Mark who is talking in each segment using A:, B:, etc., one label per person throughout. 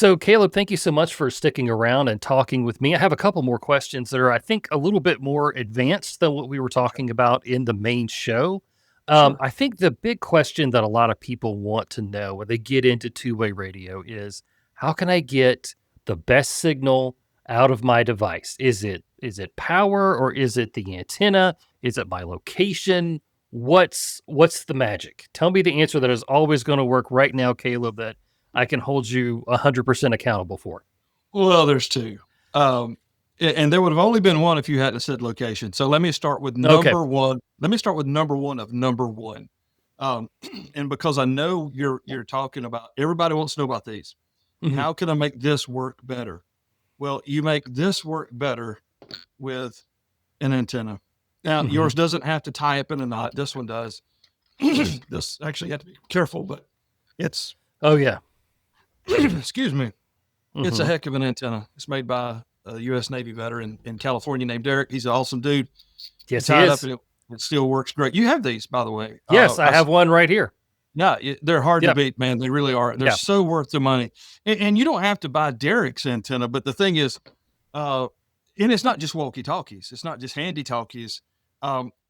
A: So, Caleb, thank you so much for sticking around and talking with me. I have a couple more questions that are, I think, a little bit more advanced than what we were
B: Okay.
A: talking about in the main show.
B: Sure.
A: I think the big question that a lot of people want to know when they get into two-way radio is, how can I get the best signal out of my device? Is it power, or is it the antenna? Is it my location? What's the magic? Tell me the answer that is always going to work right now, Caleb, that I can hold you 100% accountable for.
B: Well, there's two. Um, and there would have only been one if you hadn't said location. So let me start with
A: Okay.
B: number one. Let me start with number one of number one. Um, and because I know you're talking about, everybody wants to know about these.
A: Mhm.
B: How can I make this work better? Well, you make this work better with an antenna. Now,
A: Mhm.
B: yours doesn't have to tie up in a knot. This one does. This actually you have to be careful, but it's
A: Oh, yeah.
B: excuse me. It's a
A: Mhm.
B: heck of an antenna. It's made by a U.S. Navy veteran in California named Derek. He's an awesome dude. You
A: Yes, he
B: tie it up
A: is.
B: and it still works great. You have these, by the way.
A: Yes, I have one right here.
B: Yeah, they're hard to
A: Yep.
B: beat, man. They really are. They're
A: Yeah.
B: so worth the money. And you don't have to buy Derek's antenna, but the thing is, uh, and it's not just walkie talkies. It's not just handy talkies.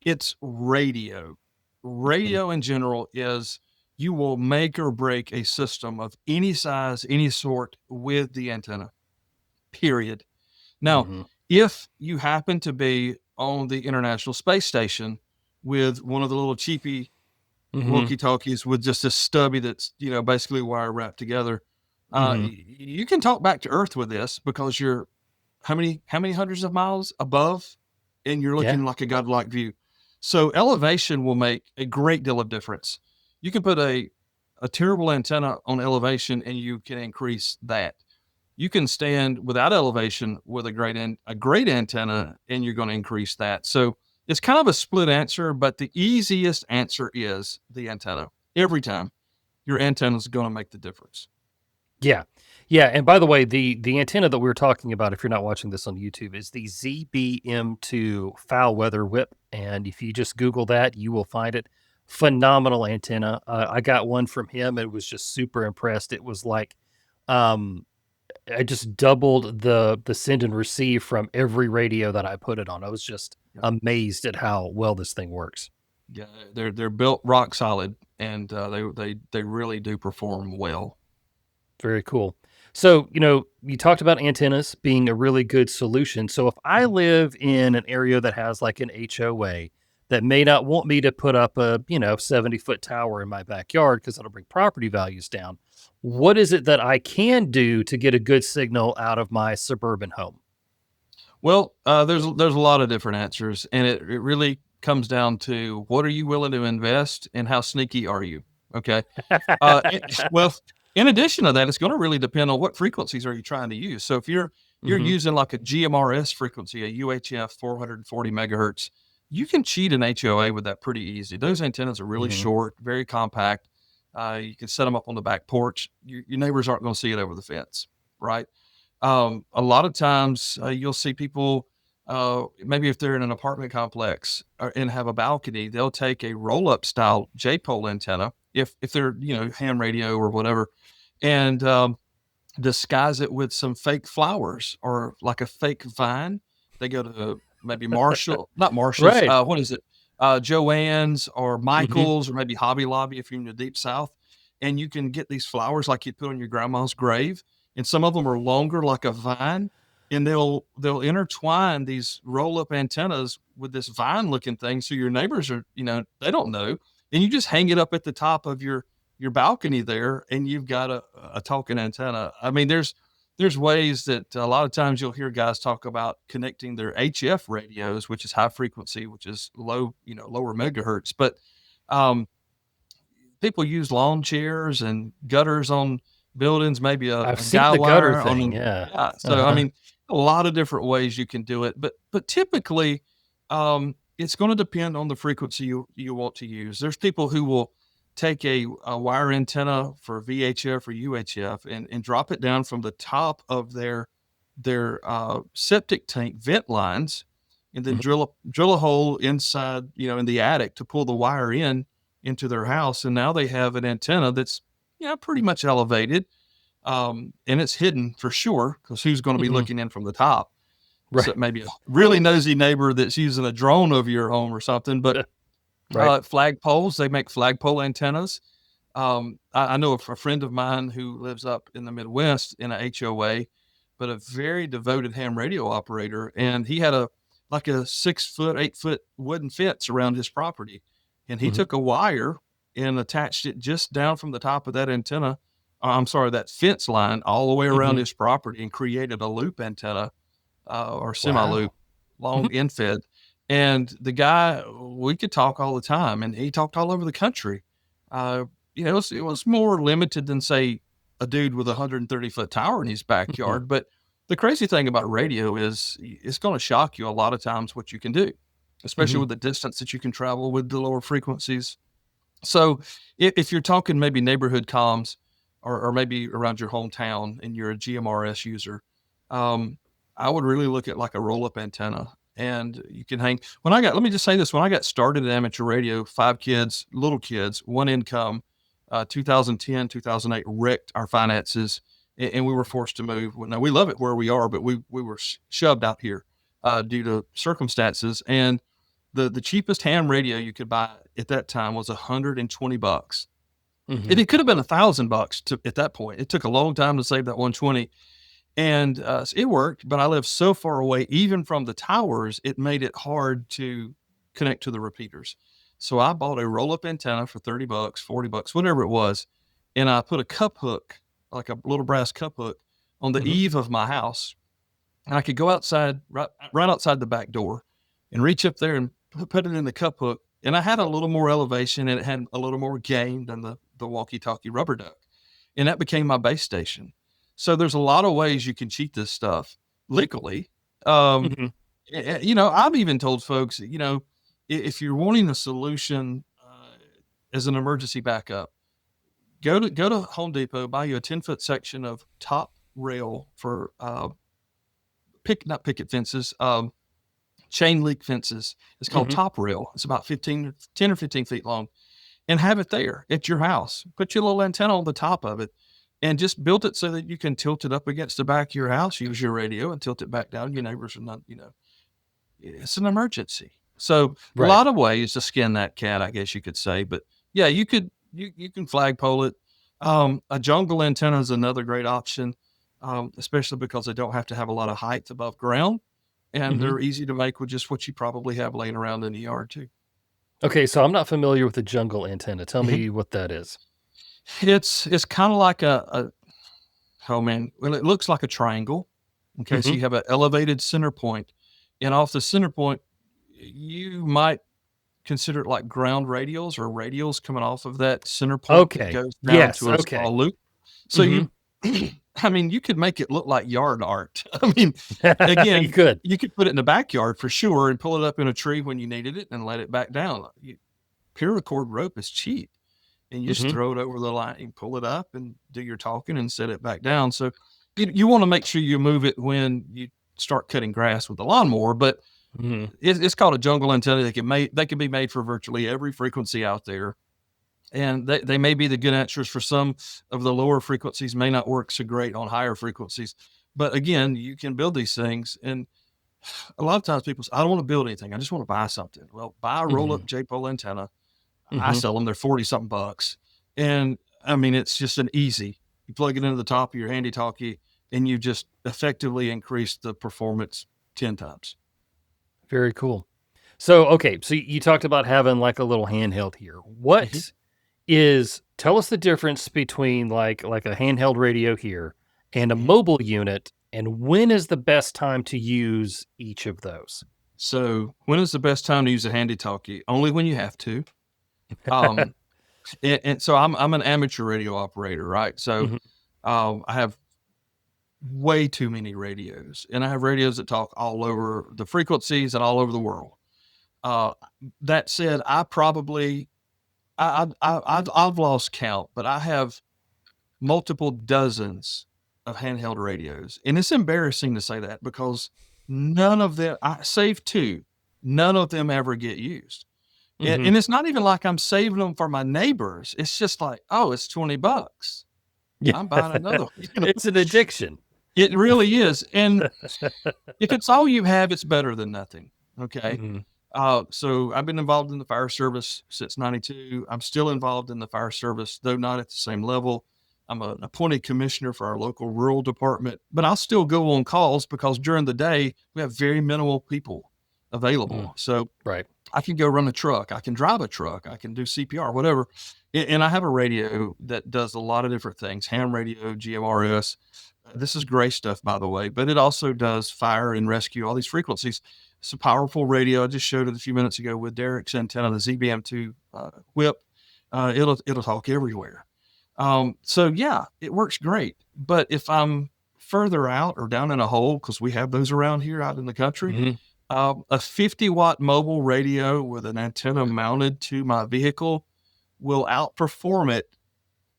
B: It's radio.
A: Mhm.
B: Radio in general is you will make or break a system of any size, any sort with the antenna. Period. Now,
A: Mhm.
B: if you happen to be on the International Space Station with one of the little cheapy
A: Mhm.
B: walkie talkies with just this stubby that's, basically wire wrapped together,
A: Mhm.
B: you can talk back to Earth with this because you're how many hundreds of miles above and you're
A: Yeah.
B: looking like a godlike view. So elevation will make a great deal of difference. You can put a terrible antenna on elevation and you can increase that. You can stand without elevation with a great antenna and you're going to increase that. So it's kind of a split answer, but the easiest answer is the antenna. Every time your antenna is going to make the difference.
A: Yeah. Yeah, and by the way, the antenna that we were talking about, if you're not watching this on YouTube, is the ZBM2 foul weather whip, and if you just Google that, you will find it. Phenomenal antenna. I got one from him. And was just super impressed. It was like, um, I just doubled the send and receive from every radio that I put it on. I was just
B: Yeah,
A: amazed at how well this thing works.
B: yeah, they're built rock solid, and they really do perform well.
A: Very cool. So, you talked about antennas being a really good solution. So, if I live in an area that has like an HOA that may not want me to put up a, 70-foot tower in my backyard because it'll bring property values down, what is it that I can do to get a good signal out of my suburban home?
B: Well, there's a lot of different answers, and it really comes down to what are you willing to invest and how sneaky are you? Okay. Well, in addition to that, it's going to really depend on what frequencies are you trying to use. So if you're
A: Hmm.
B: using like a GMRS frequency, a UHF 440 megahertz, you can cheat an HOA with that pretty easy. Those antennas are really
A: Hmm.
B: short, very compact. You can set them up on the back porch. Your neighbors aren't going to see it over the fence, right? A lot of times you'll see people, maybe if they're in an apartment complex and have a balcony, they'll take a roll up style J pole antenna if they're ham radio or whatever, and disguise it with some fake flowers or like a fake vine. They go to maybe not Marshall's.
A: Right.
B: What is it? Joann's or
A: Hmm.
B: Michael's or maybe Hobby Lobby if you're in the deep South, and you can get these flowers like you'd put on your grandma's grave, and some of them are longer like a vine, and they'll intertwine these roll up antennas with this vine looking thing, so your neighbors are they don't know, and you just hang it up at the top of your balcony there and you've got a talking antenna. I mean, there's ways that a lot of times you'll hear guys talk about connecting their HF radios, which is high frequency, which is low, lower megahertz. But um, people use lawn chairs and gutters on buildings, maybe
A: I've
B: a
A: seen
B: guy
A: the gutter
B: wire
A: thing. Yeah.
B: yeah. So I
A: Uh-huh.
B: mean, a lot of different ways you can do it, but typically, it's going to depend on the frequency you want to use. There's people who will take a wire antenna for VHF or UHF and drop it down from the top of their septic tank vent lines, and then
A: Mhm.
B: drill a hole inside, in the attic to pull the wire into their house, and now they have an antenna that's pretty much elevated, And it's hidden for sure, because who's going to be
A: Hmm.
B: looking in from the top? So
A: Right.
B: maybe a really nosy neighbor that's using a drone over your home or something. But
A: Right.
B: flagpoles, they make flagpole antennas. I know a friend of mine who lives up in the Midwest in a HOA, but a very devoted ham radio operator, and he had a like a 6 foot, 8 foot wooden fence around his property, and he
A: Hmm.
B: took a wire and attached it just down from the top of that antenna. I'm sorry, that fence line all the way around
A: Hmm.
B: his property, and created a loop antenna, or semi loop,
A: Wow. Hmm.
B: long end fed. And the guy, we could talk all the time, and he talked all over the country. Uh, it was more limited than, say, a dude with a 130-foot tower in his
A: Hmm.
B: backyard. But the crazy thing about radio is it's going to shock you a lot of times what you can do, especially
A: Hmm.
B: with the distance that you can travel with the lower frequencies. So if you're talking maybe neighborhood comms, or maybe around your hometown and you're a GMRS user, um, I would really look at like a roll up antenna. And you can hang. Let me just say this: when I got started in amateur radio, 5 kids, little kids, one income, 2010, 2008 wrecked our finances, and we were forced to move. Now we love it where we are, but we were shoved out here due to circumstances. And the cheapest ham radio you could buy at that time was $120, and
A: Hmm.
B: it could have been $1,000 at that point. It took a long time to save that 120, and so it worked. But I lived so far away, even from the towers, it made it hard to connect to the repeaters. So I bought a roll up antenna for $30, $40, whatever it was, and I put a cup hook, like a little brass cup hook, on the
A: Hmm.
B: eave of my house, and I could go outside, right outside the back door, and reach up there and put it in the cup hook. And I had a little more elevation, and it had a little more gain than the walkie talkie rubber duck, and that became my base station. So there's a lot of ways you can cheat this stuff legally. Um,
A: Hmm.
B: I've even told folks, if you're wanting a solution as an emergency backup, go to Home Depot, buy you a 10-foot section of top rail for not picket fences, chain link fences. It's called
A: Hmm.
B: top rail. It's about 10 or 15 feet long, and have it there at your house. Put your little antenna on the top of it, and just build it so that you can tilt it up against the back of your house, use your radio, and tilt it back down. Your neighbors are not, it's an emergency. So a
A: Right.
B: lot of ways to skin that cat, I guess you could say. But yeah, you can flagpole it. A jungle antenna is another great option, especially because they don't have to have a lot of height above ground, and
A: Hmm.
B: they're easy to make with just what you probably have laying around in the yard too.
A: Okay, so I'm not familiar with the jungle antenna. Tell
B: Mhm.
A: me what that is.
B: It's kind of like a oh man, well, it looks like a triangle. Okay, so
A: Hmm.
B: you have an elevated center point, and off the center point, you might consider it like ground radials or radials coming off of that center point that
A: Okay.
B: goes down
A: Yes.
B: to a
A: Okay.
B: small loop. So
A: Hmm.
B: you, I mean, you could make it look like yard art. I mean,
A: You
B: again,
A: could.
B: you could put it in the backyard for sure and pull it up in a tree when you needed it and let it back down. Paracord rope is cheap, and you just
A: Hmm.
B: throw it over the line and pull it up and do your talking and set it back down. So you want to make sure you move it when you start cutting grass with the lawnmower, but
A: Hmm.
B: it's called a jungle antenna. They can be made for virtually every frequency out there, and they may be the good answers for some of the lower frequencies. May not work so great on higher frequencies, but again, you can build these things. And a lot of times people say, "I don't want to build anything. I just want to buy something." Well, buy a roll up
A: Hmm.
B: J pole antenna. I
A: Hmm.
B: sell them. They're 40 something bucks, and I mean it's just an easy. You plug it into the top of your handy talkie, and you just effectively increase the performance 10 times.
A: Very cool. So, okay, so you talked about having like a little handheld here.
B: Mhm.
A: Tell us the difference between like a handheld radio here and a
B: Mhm.
A: mobile unit, and when is the best time to use each of those?
B: So, when is the best time to use a handy talkie? Only when you have to. Um, and so I'm an amateur radio operator, right? So,
A: Mhm.
B: I have way too many radios, and I have radios that talk all over the frequencies and all over the world. Uh, that said, I've lost count, but I have multiple dozens of handheld radios, and it's embarrassing to say that because none of them, I save two, none of them ever get used. And,
A: Mhm.
B: and it's not even like I'm saving them for my neighbors. It's just like, oh, it's $20.
A: Yeah.
B: I'm buying another one.
A: It's an addiction.
B: It really is. And if it's all you have, it's better than nothing. Okay.
A: Mhm.
B: So I've been involved in the fire service since 92. I'm still involved in the fire service, though not at the same level. I'm an appointed commissioner for our local rural department, but I'll still go on calls because during the day we have very minimal people
A: Mm.
B: available. So
A: Right.
B: I can go run a truck. I can drive a truck. I can do CPR, whatever. And I have a radio that does a lot of different things, ham radio, GMRS. This is gray stuff, by the way, but it also does fire and rescue, all these frequencies. It's a powerful radio. I just showed it a few minutes ago with Derek's antenna, the ZBM2 whip. It'll talk everywhere. So yeah, it works great. But if I'm further out or down in a hole, because we have those around here out in the country,
A: Mhm.
B: a 50-watt mobile radio with an antenna mounted to my vehicle will outperform it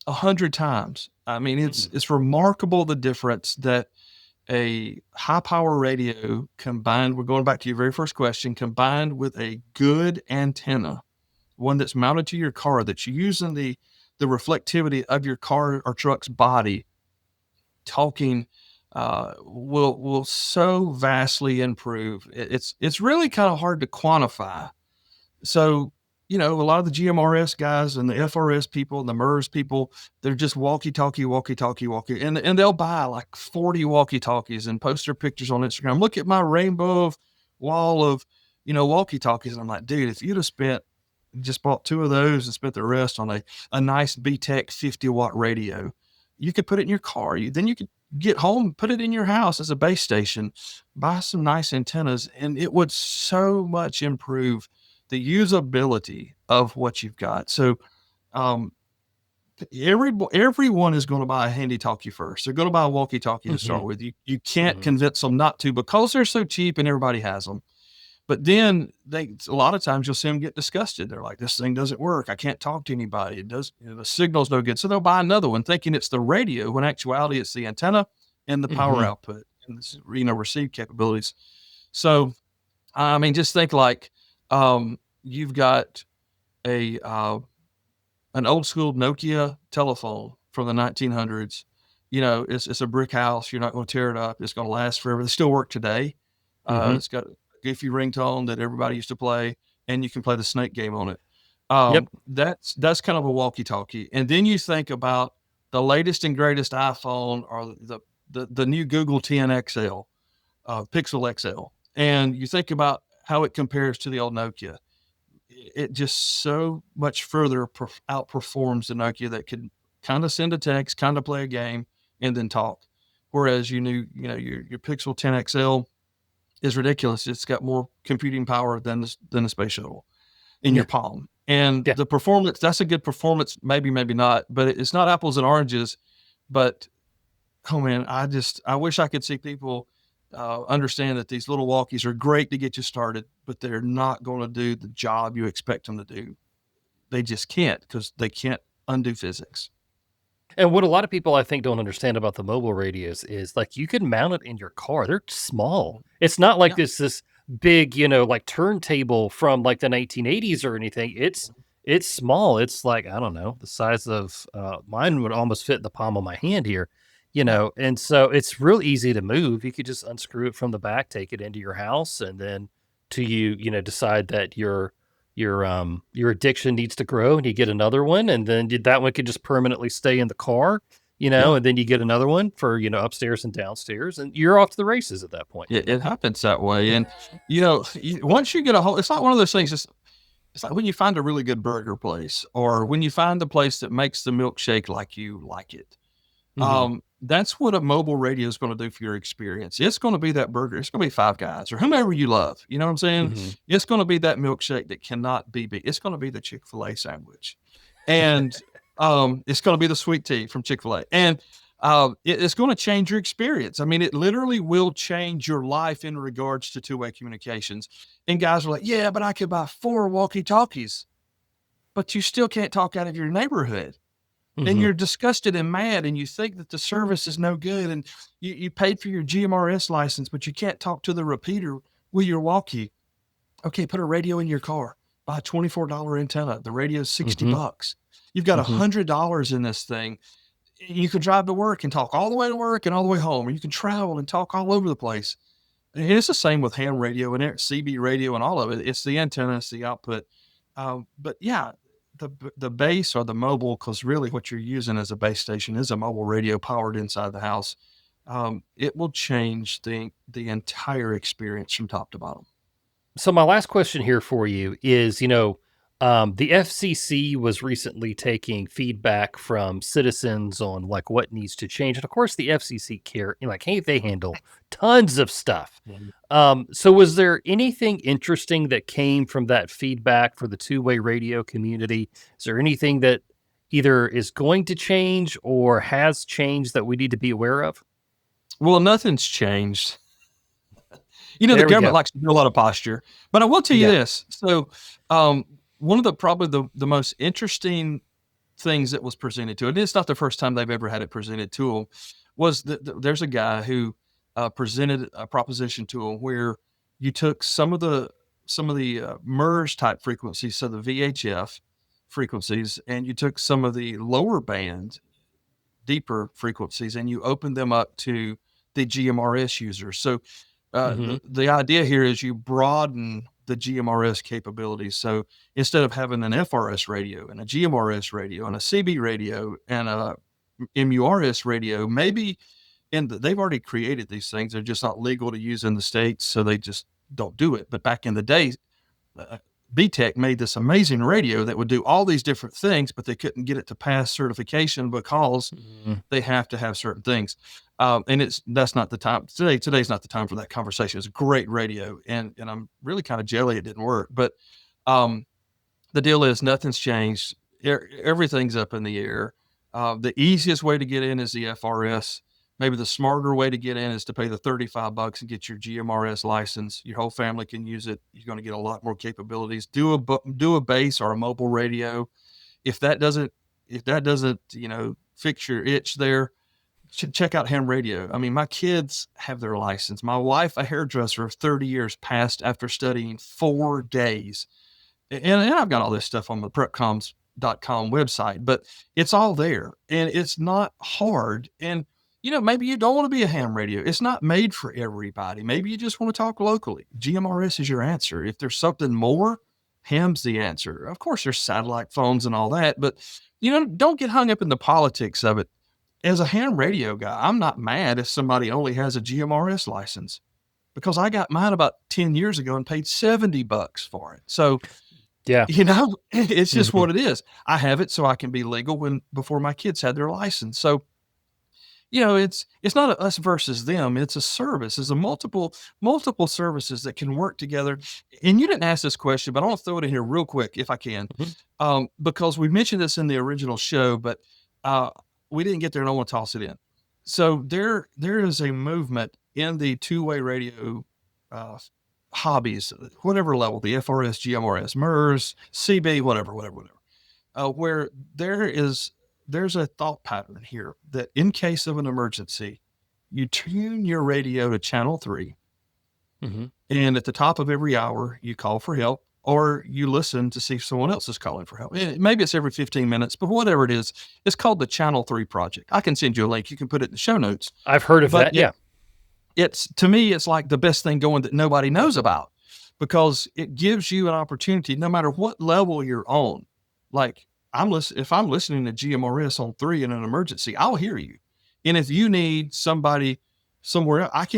B: 100 times. I mean,
A: Mhm.
B: it's remarkable the difference that a high power radio combined, we're going back to your very first question, combined with a good antenna, one that's mounted to your car, that's using the reflectivity of your car or truck's body, talking will so vastly improve. It's really kind of hard to quantify. So, a lot of the GMRS guys and the FRS people and the MERS people, they're just walkie, and they'll buy like 40 walkie talkies and post their pictures on Instagram. Look at my rainbow of wall of, walkie talkies. And I'm like, dude, if you'd have just bought two of those and spent the rest on a nice BTEC 50-watt radio, you could put it in your car. Then you could get home, put it in your house as a base station, buy some nice antennas, and it would so much improve the usability of what you've got. So, um, everyone is going to buy a handy talkie first. They're going to buy a walkie talkie to start
A: Mhm.
B: with. You can't
A: Mhm.
B: convince them not to because they're so cheap and everybody has them. But then a lot of times you'll see them get disgusted. They're like, this thing doesn't work. I can't talk to anybody. It does, the signal's no good. So they'll buy another one thinking it's the radio when actuality it's the antenna and the power
A: Mhm.
B: output and receive capabilities. So, I mean, just think like, you've got a, an old school Nokia telephone from the 1900s. It's a brick house. You're not going to tear it up. It's going to last forever. They still work today.
A: Mhm.
B: It's got a goofy ringtone that everybody used to play, and you can play the snake game on it.
A: Yep.
B: That's kind of a walkie-talkie. And then you think about the latest and greatest iPhone or the new Google 10 XL, Pixel XL, and you think about how it compares to the old Nokia. It just so much further outperforms the Nokia that could kind of send a text, kind of play a game, and then talk. Whereas your Pixel 10 XL is ridiculous. It's got more computing power than a space shuttle in your
A: Yeah.
B: palm. And
A: Yeah.
B: the performance, that's a good performance, maybe not, but it's not apples and oranges. But oh man, I wish I could see people understand that these little walkies are great to get you started, but they're not going to do the job you expect them to do. They just can't because they can't undo physics.
A: And what a lot of people I think don't understand about the mobile radios is like you can mount it in your car. They're small. It's not like
B: Yeah.
A: this big, like turntable from like the 1980s or anything. It's small. It's like, I don't know, the size of mine would almost fit in the palm of my hand here,
B: Yeah.
A: and so it's real easy to move. You could just unscrew it from the back, take it into your house, and then decide that your addiction needs to grow and you get another one, and then that one could just permanently stay in the car,
B: Yeah.
A: and then you get another one for, upstairs and downstairs, and you're off to the races at that point.
B: It happens that way. And, once you get a hold, it's like one of those things. It's like when you find a really good burger place or when you find the place that makes the milkshake like you like it.
A: Mhm.
B: That's what a mobile radio is going to do for your experience. It's going to be that burger. It's going to be Five Guys or whomever you love. You know what I'm saying?
A: Mhm.
B: It's going to be that milkshake that cannot be beat. It's going to be the Chick-fil-A sandwich. And it's going to be the sweet tea from Chick-fil-A. And it's going to change your experience. I mean, it literally will change your life in regards to two-way communications. And guys are like, yeah, but I could buy 4 walkie-talkies, but you still can't talk out of your neighborhood and
A: Mhm.
B: you're disgusted and mad and you think that the service is no good and you paid for your GMRS license, but you can't talk to the repeater with your walkie. Okay, put a radio in your car. Buy a $24 antenna. The radio's 60
A: Mhm.
B: bucks. You've got
A: Mhm.
B: $100 in this thing. you can drive to work and talk all the way to work and all the way home, or you can travel and talk all over the place. And it's the same with ham radio and CB radio and all of it. It's the antenna, it's the output. But yeah, the base or the mobile, because really what you're using as a base station is a mobile radio powered inside the house. It will change the entire experience from top to bottom.
A: So my last question here for you is, the FCC was recently taking feedback from citizens on like what needs to change, and of course the FCC hey, they handle tons of stuff. So was there anything interesting that came from that feedback for the two-way radio community? Is there anything that either is going to change or has changed that we need to be aware of?
B: Well, nothing's changed. The
A: There we
B: government
A: go.
B: likes to do a lot of posture, but I will tell you
A: Yeah.
B: this. So, one of probably the most interesting things that was presented to it, and it's not the first time they've ever had it presented to them, was that there's a guy who presented a proposition to them where you took some of the MERS type frequencies, so the VHF frequencies, and you took some of the lower band, deeper frequencies, and you opened them up to the GMRS users. So
A: Hmm.
B: the idea here is you broaden the GMRS capabilities. So instead of having an FRS radio and a GMRS radio and a CB radio and a MURS radio, maybe, and they've already created these things. They're just not legal to use in the States, so they just don't do it. But back in the day, uh, BTEC made this amazing radio that would do all these different things, but they couldn't get it to pass certification because they have to have certain things. And that's not the time today. Today's not the time for that conversation. It's a great radio, and I'm really kind of jelly it didn't work. But the deal is nothing's changed. Everything's up in the air. The easiest way to get in is the FRS. Maybe the smarter way to get in is to pay the $35 and get your GMRS license. Your whole family can use it. You're going to get a lot more capabilities. Do a base or a mobile radio. If that doesn't fix your itch there, check out ham radio. I mean, my kids have their license. My wife, a hairdresser of 30 years, passed after studying 4 days. And I've got all this stuff on the prepcoms.com website, but it's all there and it's not hard. And, maybe you don't want to be a ham radio. It's not made for everybody. Maybe you just want to talk locally. GMRS is your answer. If there's something more, ham's the answer. Of course, there's satellite phones and all that, but, don't get hung up in the politics of it. As a ham radio guy, I'm not mad if somebody only has a GMRS license because I got mine about 10 years ago and paid $70 for it. So,
A: Yeah.
B: it's just
A: Mhm.
B: what it is. I have it so I can be legal before my kids had their license. So, it's not us versus them. It's a service. It's a multiple services that can work together. And you didn't ask this question, but I want to throw it in here real quick if I can,
A: Mhm.
B: because we mentioned this in the original show, but we didn't get there, and I want to toss it in. So there is a movement in the two-way radio uh, hobbies, whatever level, the FRS, GMRS, MERS, CB, whatever, where there's a thought pattern here that in case of an emergency, you tune your radio to channel 3,
A: Mhm.
B: and at the top of every hour, you call for help or you listen to see if someone else is calling for help. Maybe it's every 15 minutes, but whatever it is, it's called the Channel 3 Project. I can send you a link. You can put it in the show notes.
A: I've heard of
B: But
A: that. Yeah.
B: to me, it's like the best thing going that nobody knows about because it gives you an opportunity no matter what level you're on. Like if I'm listening to GMRS on 3 in an emergency, I'll hear you. And if you need somebody somewhere else,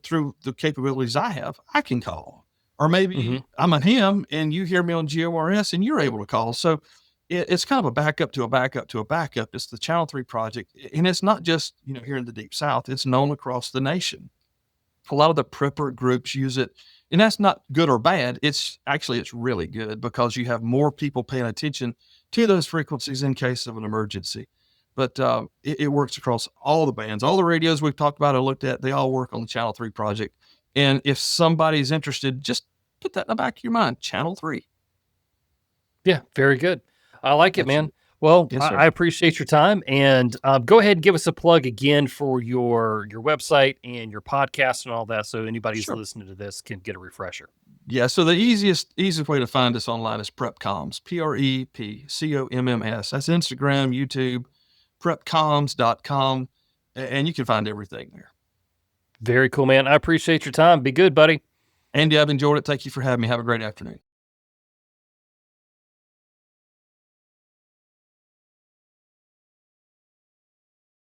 B: through the capabilities I have, I can call. Or maybe
A: Mhm.
B: I'm a him and you hear me on GMRS and you're able to call. So it's kind of a backup to a backup to a backup. It's the Channel 3 project. And it's not just, here in the Deep South, it's known across the nation. A lot of the prepper groups use it, and that's not good or bad. It's really good because you have more people paying attention to those frequencies in case of an emergency. But it works across all the bands, all the radios we've talked about. I looked at, they all work on the Channel 3 project. And if somebody's interested, just put that in the back of your mind, Channel 3.
A: Yeah, very good. I like it,
B: That's
A: man. Well,
B: yes,
A: I,
B: sir.
A: I appreciate your time, and go ahead and give us a plug again for your website and your podcast and all that, so anybody who's
B: Sure.
A: listening to this can get a refresher.
B: Yeah, so the easiest way to find us online is PrepComs, PrepComms. That's Instagram, YouTube. prepcoms.com, and you can find everything there.
A: Very cool, man. I appreciate your time. Be good, buddy.
B: Andy, I've enjoyed it. Thank you for having me. Have a great afternoon.